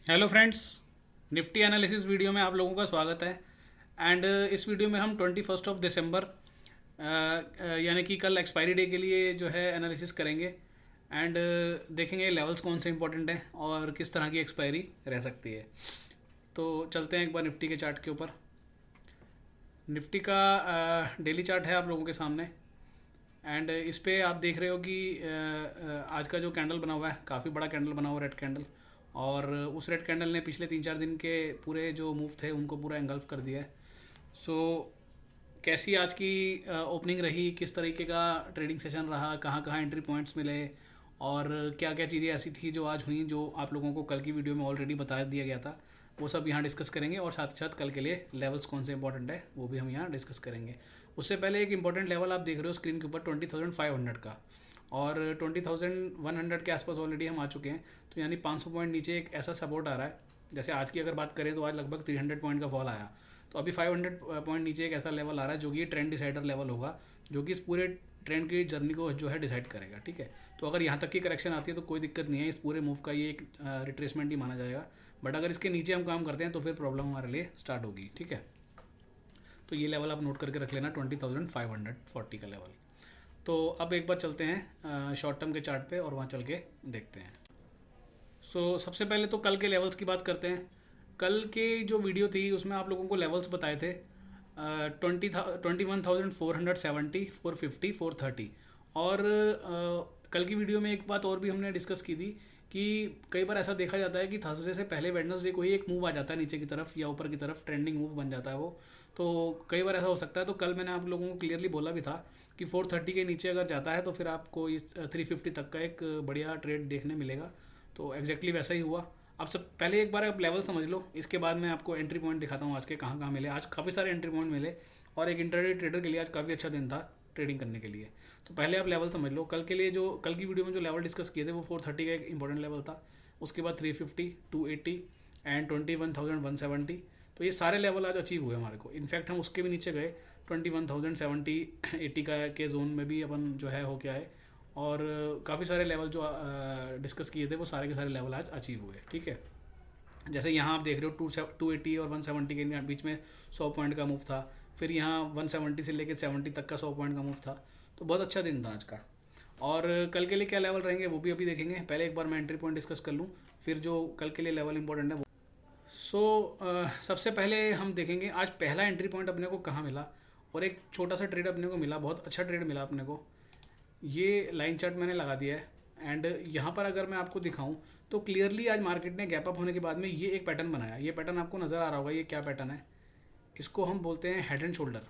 Hello friends, Nifty analysis video में आप लोगों का स्वागत है। एंड इस वीडियो में हम 21 दिसंबर यानी कि कल एक्सपायरी डे के लिए जो है एनालिसिस करेंगे। एंड देखेंगे लेवल्स कौन से इंपॉर्टेंट हैं और किस तरह की एक्सपायरी रह सकती है। तो चलते हैं एक बार निफ्टी के चार्ट के ऊपर। निफ्टी का डेली चार्ट है आप लोगों के सामने। एंड इस पे आप देख रहे हो कि आज का जो कैंडल बना हुआ है, काफ़ी बड़ा कैंडल बना हुआ है, रेड कैंडल। और उस रेड कैंडल ने पिछले 3-4 दिन के पूरे जो मूव थे उनको पूरा एंगल्फ कर दिया है। सो कैसी आज की ओपनिंग रही, किस तरीके का ट्रेडिंग सेशन रहा, कहाँ कहाँ एंट्री पॉइंट्स मिले, और क्या क्या चीज़ें ऐसी थी जो आज हुई जो आप लोगों को कल की वीडियो में ऑलरेडी बता दिया गया था, वो सब यहाँ डिस्कस करेंगे। और साथ ही साथ कल के लिए लेवल्स कौन से इंपॉर्टेंट है वो भी हम यहाँ डिस्कस करेंगे। उससे पहले एक इंपॉर्टेंट लेवल आप देख रहे हो स्क्रीन के ऊपर 20,500 का, और 20,100 के आसपास ऑलरेडी हम आ चुके हैं। तो यानी 500 पॉइंट नीचे एक ऐसा सपोर्ट आ रहा है। जैसे आज की अगर बात करें तो आज लगभग 300 पॉइंट का फॉल आया। तो अभी 500 पॉइंट नीचे एक ऐसा लेवल आ रहा है जो कि ट्रेंड डिसाइडर लेवल होगा, जो कि इस पूरे ट्रेंड की जर्नी को जो है डिसाइड करेगा। ठीक है, तो अगर यहाँ तक की करेक्शन आती है तो कोई दिक्कत नहीं है, इस पूरे मूव का ये एक रिट्रेसमेंट ही माना जाएगा। बट अगर इसके नीचे हम काम करते हैं तो फिर प्रॉब्लम हमारे लिए स्टार्ट होगी। ठीक है, तो ये लेवल आप नोट करके रख लेना, 20,540 का लेवल। तो अब एक बार चलते हैं शॉर्ट टर्म के चार्ट पे और वहाँ चल के देखते हैं। सबसे पहले तो कल के लेवल्स की बात करते हैं। कल की जो वीडियो थी उसमें आप लोगों को लेवल्स बताए थे 21,470, 450, 430। और कल की वीडियो में एक बात और भी हमने डिस्कस की थी कि कई बार ऐसा देखा जाता है कि थर्सडे से पहले वेडनेसडे को ही एक मूव आ जाता है नीचे की तरफ या ऊपर की तरफ, ट्रेंडिंग मूव बन जाता है वो। तो कई बार ऐसा हो सकता है। तो कल मैंने आप लोगों को क्लियरली बोला भी था कि 430 के नीचे अगर जाता है तो फिर आपको इस 350 तक का एक बढ़िया ट्रेड देखने मिलेगा। तो एग्जैक्टली वैसा ही हुआ। अब सब पहले एक बार आप लेवल समझ लो, इसके बाद मैं आपको एंट्री पॉइंट दिखाता हूँ आज के कहाँ कहाँ मिले। आज काफ़ी सारे एंट्री पॉइंट मिले और एक इंटरडे ट्रेडर के लिए आज काफ़ी अच्छा दिन था ट्रेडिंग करने के लिए। तो पहले आप लेवल समझ लो। कल के लिए जो कल की वीडियो में जो लेवल डिस्कस किए थे वो 430 का एक इंपॉर्टेंट लेवल था। उसके बाद 350, 280 एंड 21,170। तो ये सारे लेवल आज अचीव हुए हमारे को। इनफैक्ट हम उसके भी नीचे गए, 21,070, 80 का के जोन में भी अपन जो है हो क्या है। और काफ़ी सारे लेवल जो डिस्कस किए थे वो सारे के सारे लेवल आज अचीव हुए। ठीक है, जैसे यहाँ आप देख रहे हो 280 और 170 के बीच में 100 पॉइंट का मूव था। फिर यहाँ 170 से लेकर 70 तक का 100 पॉइंट का मूव था। तो बहुत अच्छा दिन था आज का। और कल के लिए क्या लेवल रहेंगे वो भी अभी देखेंगे। पहले एक बार मैं एंट्री पॉइंट डिस्कस कर लूँ, फिर जो कल के लिए लेवल इंपॉर्टेंट है वो। सबसे पहले हम देखेंगे आज पहला एंट्री पॉइंट अपने को कहाँ मिला। और एक छोटा सा ट्रेड अपने को मिला, बहुत अच्छा ट्रेड मिला अपने को। ये लाइन चार्ट मैंने लगा दिया है। एंड यहाँ पर अगर मैं आपको दिखाऊं तो क्लियरली आज मार्केट ने गैप अप होने के बाद में ये एक पैटर्न बनाया। ये पैटर्न आपको नज़र आ रहा होगा, ये क्या पैटर्न है। इसको हम बोलते हैं हेड एंड शोल्डर।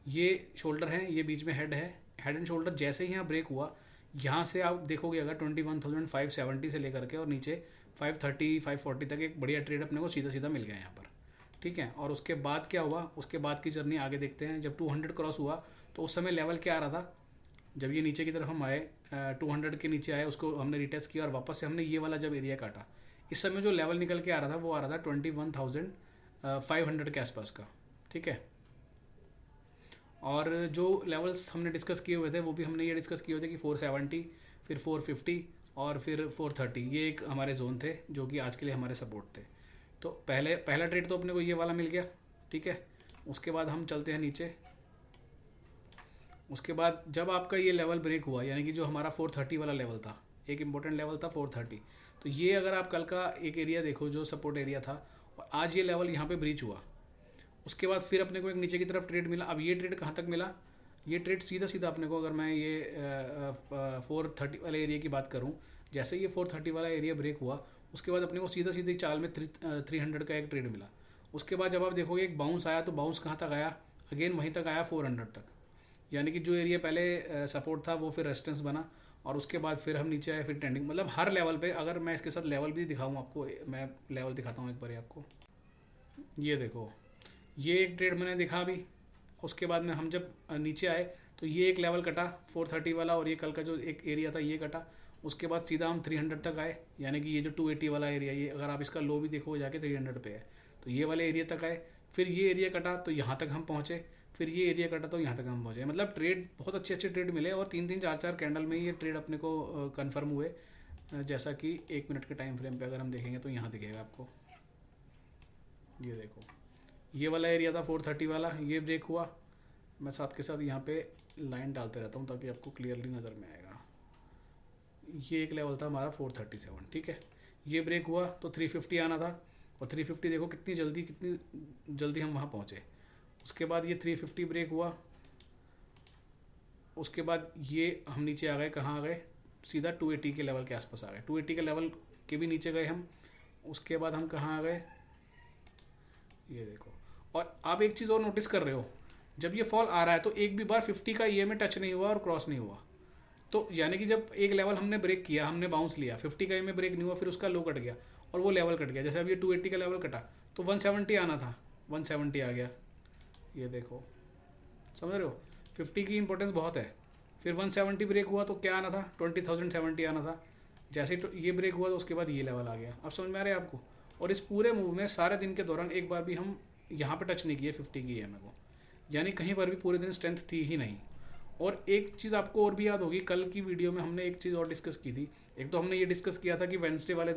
ये शोल्डर है, ये बीच में हेड है। हेड एंड शोल्डर जैसे ही यहाँ ब्रेक हुआ, यहाँ से आप देखोगे अगर 21,570 से लेकर के और नीचे 530, 540 तक एक बढ़िया ट्रेड अपने को सीधा सीधा मिल गया यहाँ पर। ठीक है, और उसके बाद क्या हुआ, उसके बाद की जर्नी आगे देखते हैं। जब 200 क्रॉस हुआ तो उस समय लेवल क्या आ रहा था। जब ये नीचे की तरफ हम आए, 200 के नीचे आए, उसको हमने रिटेस्ट किया और वापस से हमने ये वाला जब एरिया काटा, इस समय जो लेवल निकल के आ रहा था वो आ रहा था 21,500 के आसपास का। ठीक है, और जो लेवल्स हमने डिस्कस किए हुए थे वो भी हमने ये डिस्कस किए हुए थे कि 470, फिर 450 और फिर 430, ये एक हमारे जोन थे जो कि आज के लिए हमारे सपोर्ट थे। तो पहला ट्रेड तो अपने को ये वाला मिल गया। ठीक है, उसके बाद हम चलते हैं नीचे। उसके बाद जब आपका ये लेवल ब्रेक हुआ, यानी कि जो हमारा 430 वाला लेवल था, एक इंपॉर्टेंट लेवल था 430। तो ये अगर आप कल का एक एरिया देखो जो सपोर्ट एरिया था, और आज ये लेवल यहाँ पे ब्रीच हुआ, उसके बाद फिर अपने को एक नीचे की तरफ ट्रेड मिला। अब ये ट्रेड कहाँ तक मिला, ये ट्रेड सीधा सीधा अपने को, अगर मैं ये 430 वाले एरिया की बात करूँ, जैसे ये 430 वाला एरिया ब्रेक हुआ उसके बाद अपने को सीधा सीधी चाल में 300 का एक ट्रेड मिला। उसके बाद जब आप देखोगे एक बाउंस आया, तो बाउंस कहाँ तक आया, अगेन वहीं तक आया 400 तक। यानी कि जो एरिया पहले सपोर्ट था वो फिर रेजिस्टेंस बना, और उसके बाद फिर हम नीचे आए, फिर ट्रेंडिंग। मतलब हर लेवल पे, अगर मैं इसके साथ लेवल भी दिखाऊँ आपको, मैं लेवल दिखाता हूँ एक बार आपको। ये देखो, ये एक ट्रेड मैंने दिखा अभी। उसके बाद में हम जब नीचे आए तो ये एक लेवल कटा 430 वाला, और ये कल का जो एक एरिया था ये कटा। उसके बाद सीधा हम 300 तक आए, यानी कि ये जो 280 वाला एरिया, ये अगर आप इसका लो भी देखो जाके 300 पे है, तो ये वाले एरिया तक आए। फिर ये एरिया कटा तो यहाँ तक हम पहुँचे, फिर ये एरिया कटा तो यहाँ तक हम पहुँचे। मतलब ट्रेड बहुत अच्छे अच्छे ट्रेड मिले, और 3-3, 4-4 कैंडल में ये ट्रेड अपने को कंफर्म हुए। जैसा कि 1 मिनट के टाइम फ्रेम पे अगर हम देखेंगे तो यहाँ दिखेगा आपको, ये देखो ये वाला एरिया था 430 वाला, ये ब्रेक हुआ। मैं साथ के साथ यहाँ पे लाइन डालते रहता हूँ ताकि आपको क्लियरली नज़र में आएगा। ये एक लेवल था हमारा 437, ठीक है। ये ब्रेक हुआ तो 350 आना था, और 350 देखो कितनी जल्दी हम वहाँ पहुँचे। उसके बाद ये 350 ब्रेक हुआ, उसके बाद ये हम नीचे आ गए, कहाँ आ गए, सीधा 280 के लेवल के आसपास आ गए। 280 के लेवल के भी नीचे गए हम। उसके बाद हम कहाँ आ गए, ये देखो। और आप एक चीज़ और नोटिस कर रहे हो, जब ये फॉल आ रहा है तो एक भी बार 50 का ई में टच नहीं हुआ और क्रॉस नहीं हुआ। तो यानी कि जब एक लेवल हमने ब्रेक किया, हमने बाउंस लिया, 50 का ई में ब्रेक नहीं हुआ, फिर उसका लो कट गया और वो लेवल कट गया। जैसे अब ये 280 का लेवल कटा तो 170 आना था, 170 आ गया, ये देखो, समझ रहे हो। 50 की इंपॉर्टेंस बहुत है। फिर 170 ब्रेक हुआ तो क्या आना था, 20,070 आना था। जैसे ये ब्रेक हुआ तो उसके बाद ये लेवल आ गया। अब समझ में आ रहा है आपको। और इस पूरे मूव में सारे दिन के दौरान एक बार भी हम यहाँ पे टच नहीं किए 50 की EMA को, यानी कहीं पर भी पूरे दिन स्ट्रेंथ थी ही नहीं। और एक चीज़ आपको और भी याद होगी, कल की वीडियो में हमने एक चीज़ और डिस्कस की थी। एक तो हमने ये डिस्कस किया था कि वेडनेसडे वाले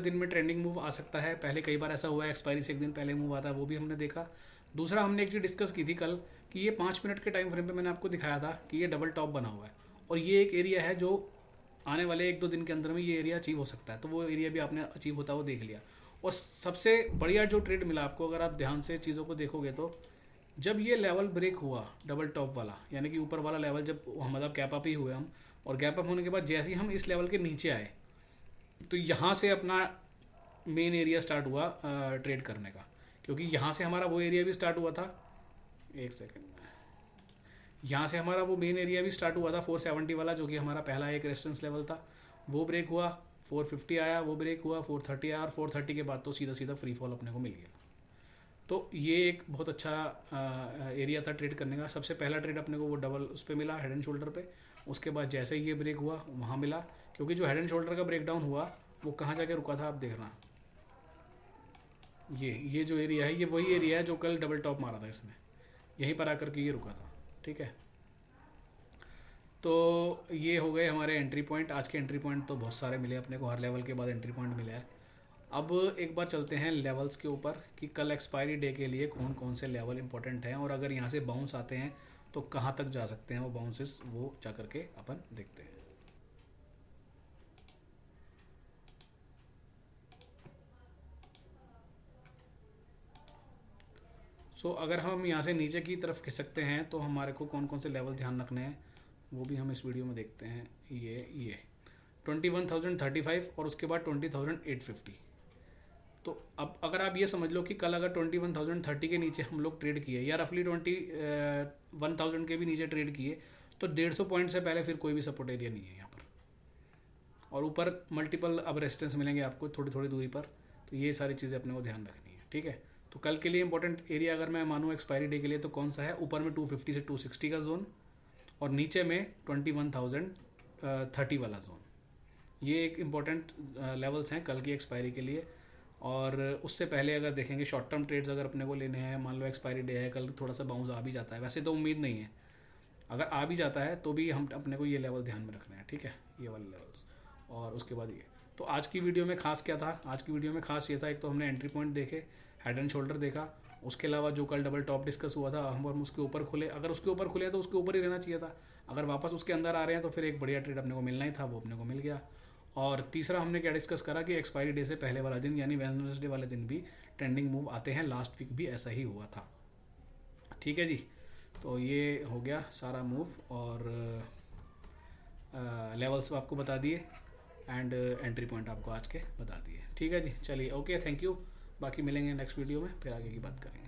दिन में ट्रेंडिंग मूव आ सकता है। पहले कई बार ऐसा हुआ है, एक्सपायरी से एक दिन पहले मूव आता है, वो भी हमने देखा। दूसरा हमने एक चीज़ डिस्कस की थी कल कि ये 5 मिनट के टाइम फ्रेम पे मैंने आपको दिखाया था कि ये डबल टॉप बना हुआ है, और ये एक एरिया है जो आने वाले 1-2 दिन के अंदर में ये एरिया अचीव हो सकता है। तो वो एरिया भी आपने अचीव होता हुआ देख लिया। और सबसे बढ़िया जो ट्रेड मिला आपको, अगर आप ध्यान से चीज़ों को देखोगे तो, जब ये लेवल ब्रेक हुआ डबल टॉप वाला, यानी कि ऊपर वाला लेवल, जब मतलब गैप अप ही हुए हम, और गैप अप होने के बाद जैसे ही हम इस लेवल के नीचे आए तो यहाँ से अपना मेन एरिया स्टार्ट हुआ ट्रेड करने का। क्योंकि यहाँ से हमारा वो एरिया भी स्टार्ट हुआ था, एक सेकेंड, यहाँ से हमारा वो मेन एरिया भी स्टार्ट हुआ था 470 वाला, जो कि हमारा पहला एक रेजिस्टेंस लेवल था। वो ब्रेक हुआ, 450 आया, वो ब्रेक हुआ, 430 आया, और 430 के बाद तो सीधा फ्री फॉल अपने को मिल गया। तो ये एक बहुत अच्छा एरिया था ट्रेड करने का। सबसे पहला ट्रेड अपने को वो डबल उस पर मिला, हेड एंड शोल्डर पे। उसके बाद जैसे ही ये ब्रेक हुआ वहाँ मिला, क्योंकि जो हेड एंड शोल्डर का ब्रेक डाउन हुआ वो कहाँ जाके रुका था आप देखना, ये जो एरिया है, ये वही एरिया है जो कल डबल टॉप मारा था इसने, यहीं पर आकर के ये रुका था, ठीक है। तो ये हो गए हमारे एंट्री पॉइंट। आज के एंट्री पॉइंट तो बहुत सारे मिले अपने को, हर लेवल के बाद एंट्री पॉइंट मिला है। अब एक बार चलते हैं लेवल्स के ऊपर कि कल एक्सपायरी डे के लिए कौन कौन से लेवल इंपॉर्टेंट हैं, और अगर यहाँ से बाउंस आते हैं तो कहाँ तक जा सकते हैं वो बाउंसेस, वो जा करके अपन देखते हैं। अगर हम यहाँ से नीचे की तरफ खिसकते हैं तो हमारे को कौन कौन से लेवल ध्यान रखने हैं वो भी हम इस वीडियो में देखते हैं। ये 21,035 और उसके बाद 20,850। तो अब अगर आप ये समझ लो कि कल अगर 21,030 के नीचे हम लोग ट्रेड किए, या रफली 21,000 के भी नीचे ट्रेड किए, तो 150 पॉइंट से पहले फिर कोई भी सपोर्ट एरिया नहीं है यहाँ पर। और ऊपर मल्टीपल अब रेजिस्टेंस मिलेंगे आपको थोड़ी थोड़ी दूरी पर। तो ये सारी चीज़ें अपने को ध्यान रखनी है, ठीक है। तो कल के लिए इंपॉर्टेंट एरिया अगर मैं मानूँ एक्सपायरी डे के लिए तो कौन सा है, ऊपर में 250 से 260 का जोन, और नीचे में 21,030 वाला जोन। ये एक इम्पॉर्टेंट लेवल्स हैं कल की एक्सपायरी के लिए। और उससे पहले अगर देखेंगे शॉर्ट टर्म ट्रेड्स अगर अपने को लेने हैं, मान लो एक्सपायरी डे है कल, थोड़ा सा बाउंस आ भी जाता है, वैसे तो उम्मीद नहीं है, अगर आ भी जाता है तो भी हम अपने को ये लेवल ध्यान में रखना है, ठीक है, ये वाले लेवल्स। और उसके बाद ये, तो आज की वीडियो में खास क्या था, आज की वीडियो में खास ये था, एक तो हमने एंट्री पॉइंट देखे, हेड एंड शोल्डर देखा, उसके अलावा जो कल डबल टॉप डिस्कस हुआ था हम उसके ऊपर खुले, अगर उसके ऊपर खुले तो उसके ऊपर ही रहना चाहिए था, अगर वापस उसके अंदर आ रहे हैं तो फिर एक बढ़िया ट्रेड अपने को मिलना ही था, वो अपने को मिल गया। और तीसरा हमने क्या डिस्कस करा कि एक्सपायरी डे से पहले वाला दिन यानी वेडनेसडे वाले दिन भी ट्रेंडिंग मूव आते हैं, लास्ट वीक भी ऐसा ही हुआ था, ठीक है जी। तो ये हो गया सारा मूव, और लेवल्स आपको बता दिए, एंड एंट्री पॉइंट आपको आज के बता दिए, ठीक है जी। चलिए ओके, थैंक यू। बाकी मिलेंगे नेक्स्ट वीडियो में, फिर आगे की बात करेंगे।